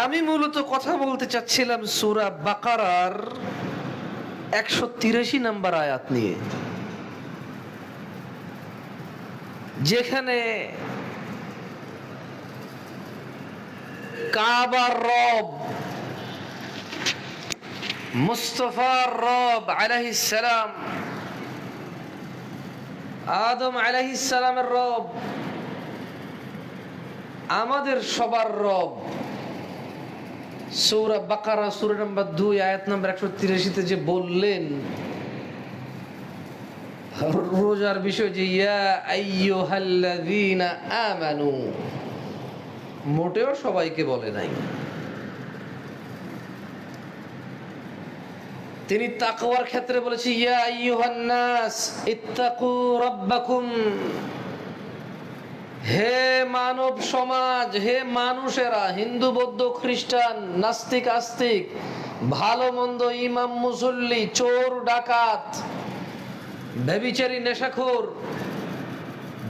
আমি মূলত কথা বলতে চাচ্ছিলাম সূরা বাকারার 183 নম্বর আয়াত নিয়ে, যেখানে কাবার রব, মুস্তাফার রব আলাইহিস সালাম, আদম আলাইহিস সালামের রব, আমাদের সবার রব, সূরা বাকারা সূরা নম্বর 2 আয়াত নম্বর 183 তে যে বললেন রোজার বিষয়, যে ইয়া আইয়ুহাল্লাযীনা আমানু, মোটেও সবাইকে বলে নাই। তিনি তাকওয়ার ক্ষেত্রে বলেছে ইয়া আইয়ুহান নাস ইত্তাকু রাব্বাকুম, হে মানব সমাজ, হে মানুষেরা, হিন্দু বৌদ্ধ খ্রিস্টান নাস্তিক আস্তিক, ভালো মন্দ, ইমাম মুসল্লি, চোর ডাকাত, ব্যভিচারী নেশাখোর,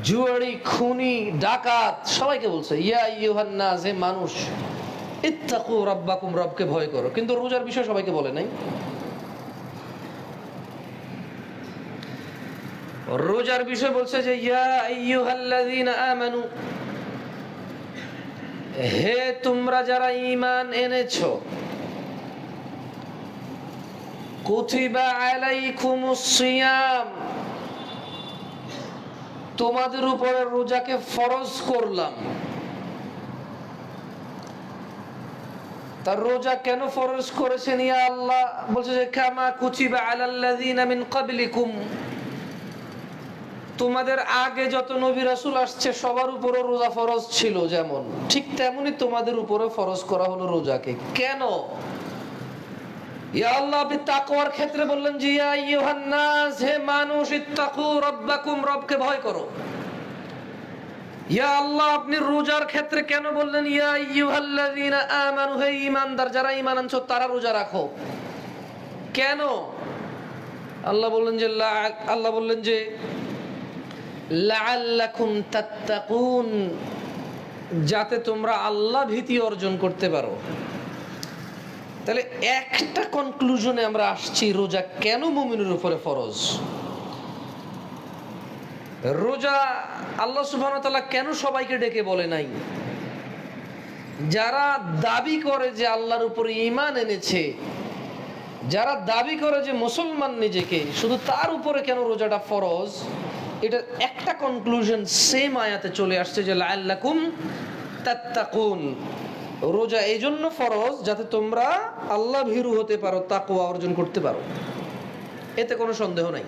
জুয়ারি খুনি ডাকাত, সবাইকে বলছে ইয়া আইয়ুহান নাস, হে মানুষ, ইত্তাকু রাব্বাকুম, রবকে ভয় করো। কিন্তু রোজার বিষয় সবাইকে বলে নাই। রোজার বিষয় বলছে যে ইয়া আইয়ুহাল্লাযীনা আমানু, হে তোমরা যারা ঈমান এনেছো, কুতিবা আলাইকুমুস সিয়াম, তোমাদের উপরে রোজাকে ফরজ করলাম। তার রোজা কেন ফরজ করেছেন ইয়া আল্লাহ? বলছে যে কামা কুতিবা আলাল্লাযীনা মিন ক্বাবলিকুম, তোমাদের আগে যত নবী রাসূল আসছে সবার উপরে রোজা ফরজ ছিল, যেমন ঠিক তেমনি তোমাদের উপরে ফরজ করা হলো রোজাকে। কেন? ইয়া আল্লাহ, আপনি তাকওয়ার ক্ষেত্রে বললেন যে ইয়া আইয়ুহান নাস, হে মানুষ, ইত্তাকু রাব্বাকুম, রবকে ভয় করো। ইয়া আল্লাহ, আপনি রোজার ক্ষেত্রে কেন বললেন ইয়া আইয়ুহাল্লাযীনা আমানু, হে ঈমানদার যারা ঈমান আনছো তারা রোজা রাখো? কেন? আল্লাহ বললেন যে লাআল্লাকুম তাত্তাকুন, যাতে তোমরা আল্লাহ ভীতি অর্জন করতে পারো। তাহলে একটা কনক্লুশনে আমরা আসছি, রোজা কেন মুমিনের উপরে ফরজ। রোজা আল্লাহ সুবহানাহু ওয়া তাআলা কেন সবাইকে ডেকে বলে নাই? যারা দাবি করে যে আল্লাহর উপরে ঈমান এনেছে, যারা দাবি করে যে মুসলমান নিজেকে, শুধু তার উপরে কেন রোজাটা ফরজ? এটা একটা কনক্লুশন সেম আয়াতে চলে আসছে যে লাআল্লাকুম তাত্তাকুন, রোজা এই জন্য ফরজ যাতে তোমরা আল্লাহ ভীরু হতে পারো, তাকওয়া অর্জন করতে পারো। এতে কোনো সন্দেহ নাই।